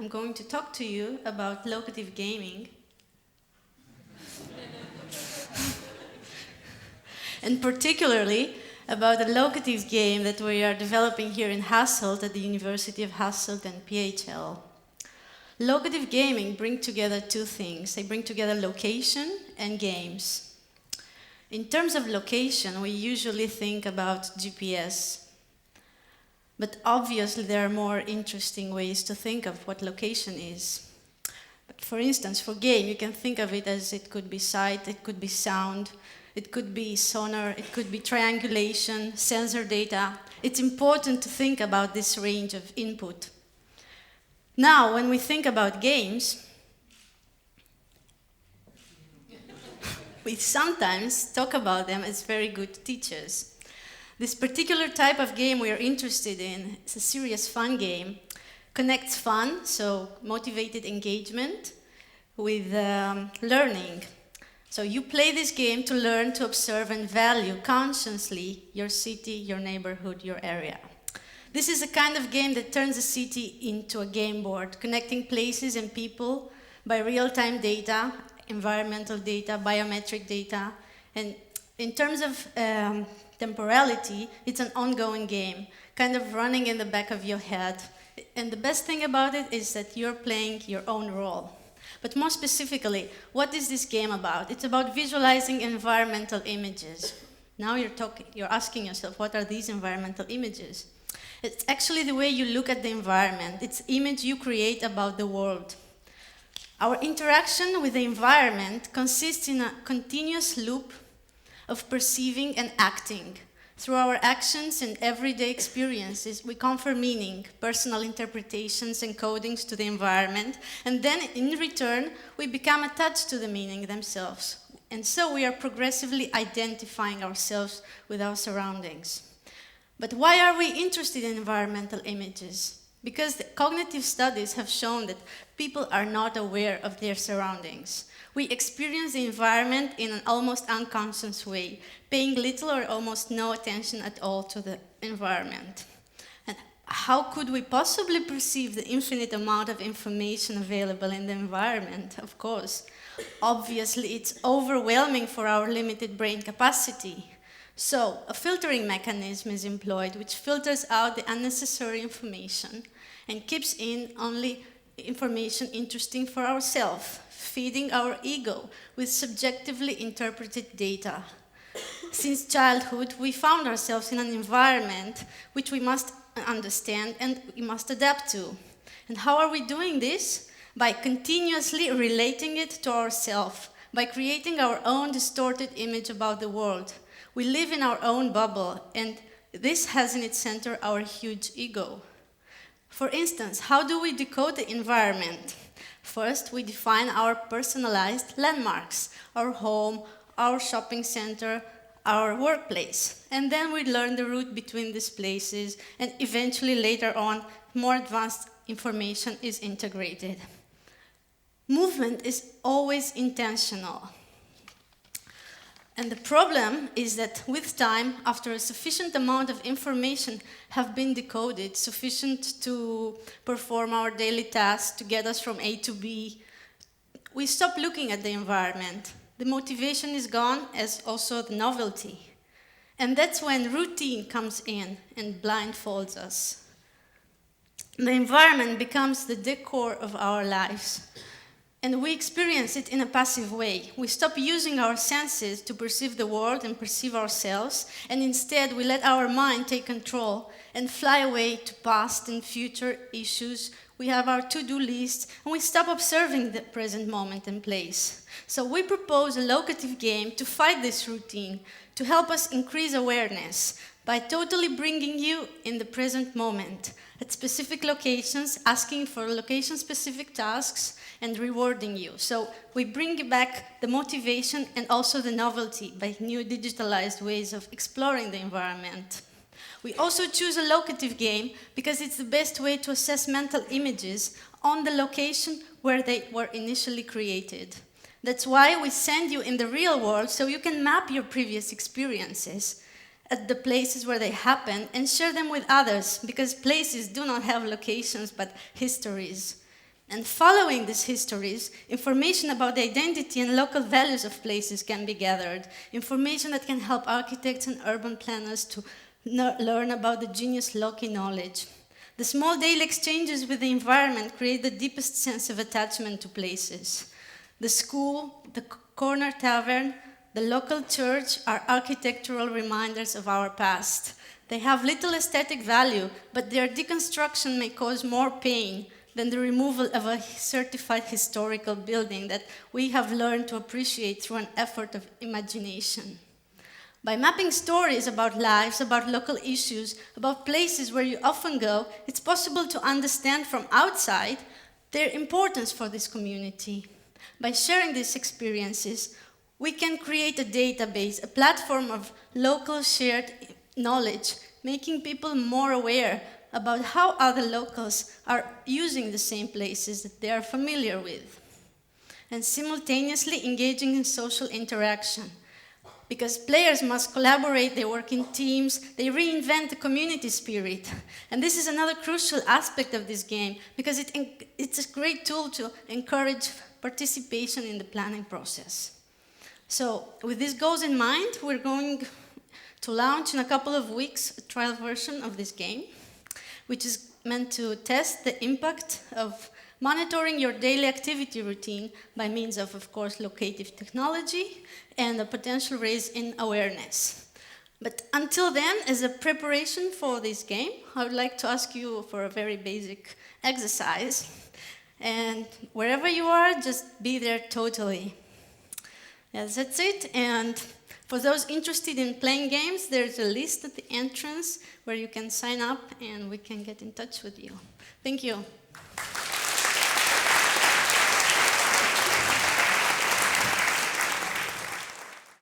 I'm going to talk to you about locative gaming. And particularly about a locative game that we are developing here in Hasselt at the University of Hasselt and PHL. Locative gaming bring together two things. They bring together location and games. In terms of location, we usually think about GPS. But obviously there are more interesting ways to think of what location is. But for instance, for game, you can think of it as it could be sight, it could be sound, it could be sonar, it could be triangulation, sensor data. It's important to think about this range of input. Now, when we think about games, we sometimes talk about them as very good teachers. This particular type of game we are interested in is a serious fun game. Connects fun, so motivated engagement, with learning. So you play this game to learn to observe and value consciously your city, your neighborhood, your area. This is a kind of game that turns a city into a game board, connecting places and people by real-time data, environmental data, biometric data. And in terms of temporality, it's an ongoing game, kind of running in the back of your head. And the best thing about it is that you're playing your own role. But more specifically, what is this game about? It's about visualizing environmental images. Now you're asking yourself, what are these environmental images? It's actually the way you look at the environment. It's image you create about the world. Our interaction with the environment consists in a continuous loop of perceiving and acting. Through our actions and everyday experiences, we confer meaning, personal interpretations and codings to the environment, and then in return, we become attached to the meaning themselves. And so we are progressively identifying ourselves with our surroundings. But why are we interested in environmental images? Because the cognitive studies have shown that people are not aware of their surroundings. We experience the environment in an almost unconscious way, paying little or almost no attention at all to the environment. And how could we possibly perceive the infinite amount of information available in the environment? Of course, obviously it's overwhelming for our limited brain capacity. So, a filtering mechanism is employed which filters out the unnecessary information and keeps in only information interesting for ourselves, feeding our ego with subjectively interpreted data. Since childhood, we found ourselves in an environment which we must understand and we must adapt to. And how are we doing this? By continuously relating it to ourselves, by creating our own distorted image about the world. We live in our own bubble, and this has in its center our huge ego. For instance, how do we decode the environment? First, we define our personalized landmarks, our home, our shopping center, our workplace. And then we learn the route between these places, and eventually later on, more advanced information is integrated. Movement is always intentional. And the problem is that with time, after a sufficient amount of information have been decoded, sufficient to perform our daily tasks, to get us from A to B, we stop looking at the environment. The motivation is gone, as also the novelty. And that's when routine comes in and blindfolds us. The environment becomes the decor of our lives. And we experience it in a passive way. We stop using our senses to perceive the world and perceive ourselves, and instead we let our mind take control and fly away to past and future issues. We have our to-do list, and we stop observing the present moment and place. So we propose a locative game to fight this routine, to help us increase awareness by totally bringing you in the present moment, at specific locations, asking for location-specific tasks, and rewarding you. So we bring back the motivation and also the novelty by new digitalized ways of exploring the environment. We also choose a locative game because it's the best way to assess mental images on the location where they were initially created. That's why we send you in the real world so you can map your previous experiences at the places where they happen and share them with others, because places do not have locations but histories. And following these histories, information about the identity and local values of places can be gathered, information that can help architects and urban planners to learn about the genius loci knowledge. The small daily exchanges with the environment create the deepest sense of attachment to places. The school, the corner tavern, the local church are architectural reminders of our past. They have little aesthetic value, but their deconstruction may cause more pain than the removal of a certified historical building that we have learned to appreciate through an effort of imagination. By mapping stories about lives, about local issues, about places where you often go, it's possible to understand from outside their importance for this community. By sharing these experiences, we can create a database, a platform of local shared knowledge, making people more aware about how other locals are using the same places that they are familiar with, and simultaneously engaging in social interaction. Because players must collaborate, they work in teams, they reinvent the community spirit. And this is another crucial aspect of this game, because it's a great tool to encourage participation in the planning process. So, with these goals in mind, we're going to launch in a couple of weeks a trial version of this game, which is meant to test the impact of monitoring your daily activity routine by means of course, locative technology and a potential raise in awareness. But until then, as a preparation for this game, I would like to ask you for a very basic exercise. And wherever you are, just be there totally. Yes, that's it. And for those interested in playing games, there's a list at the entrance where you can sign up and we can get in touch with you. Thank you.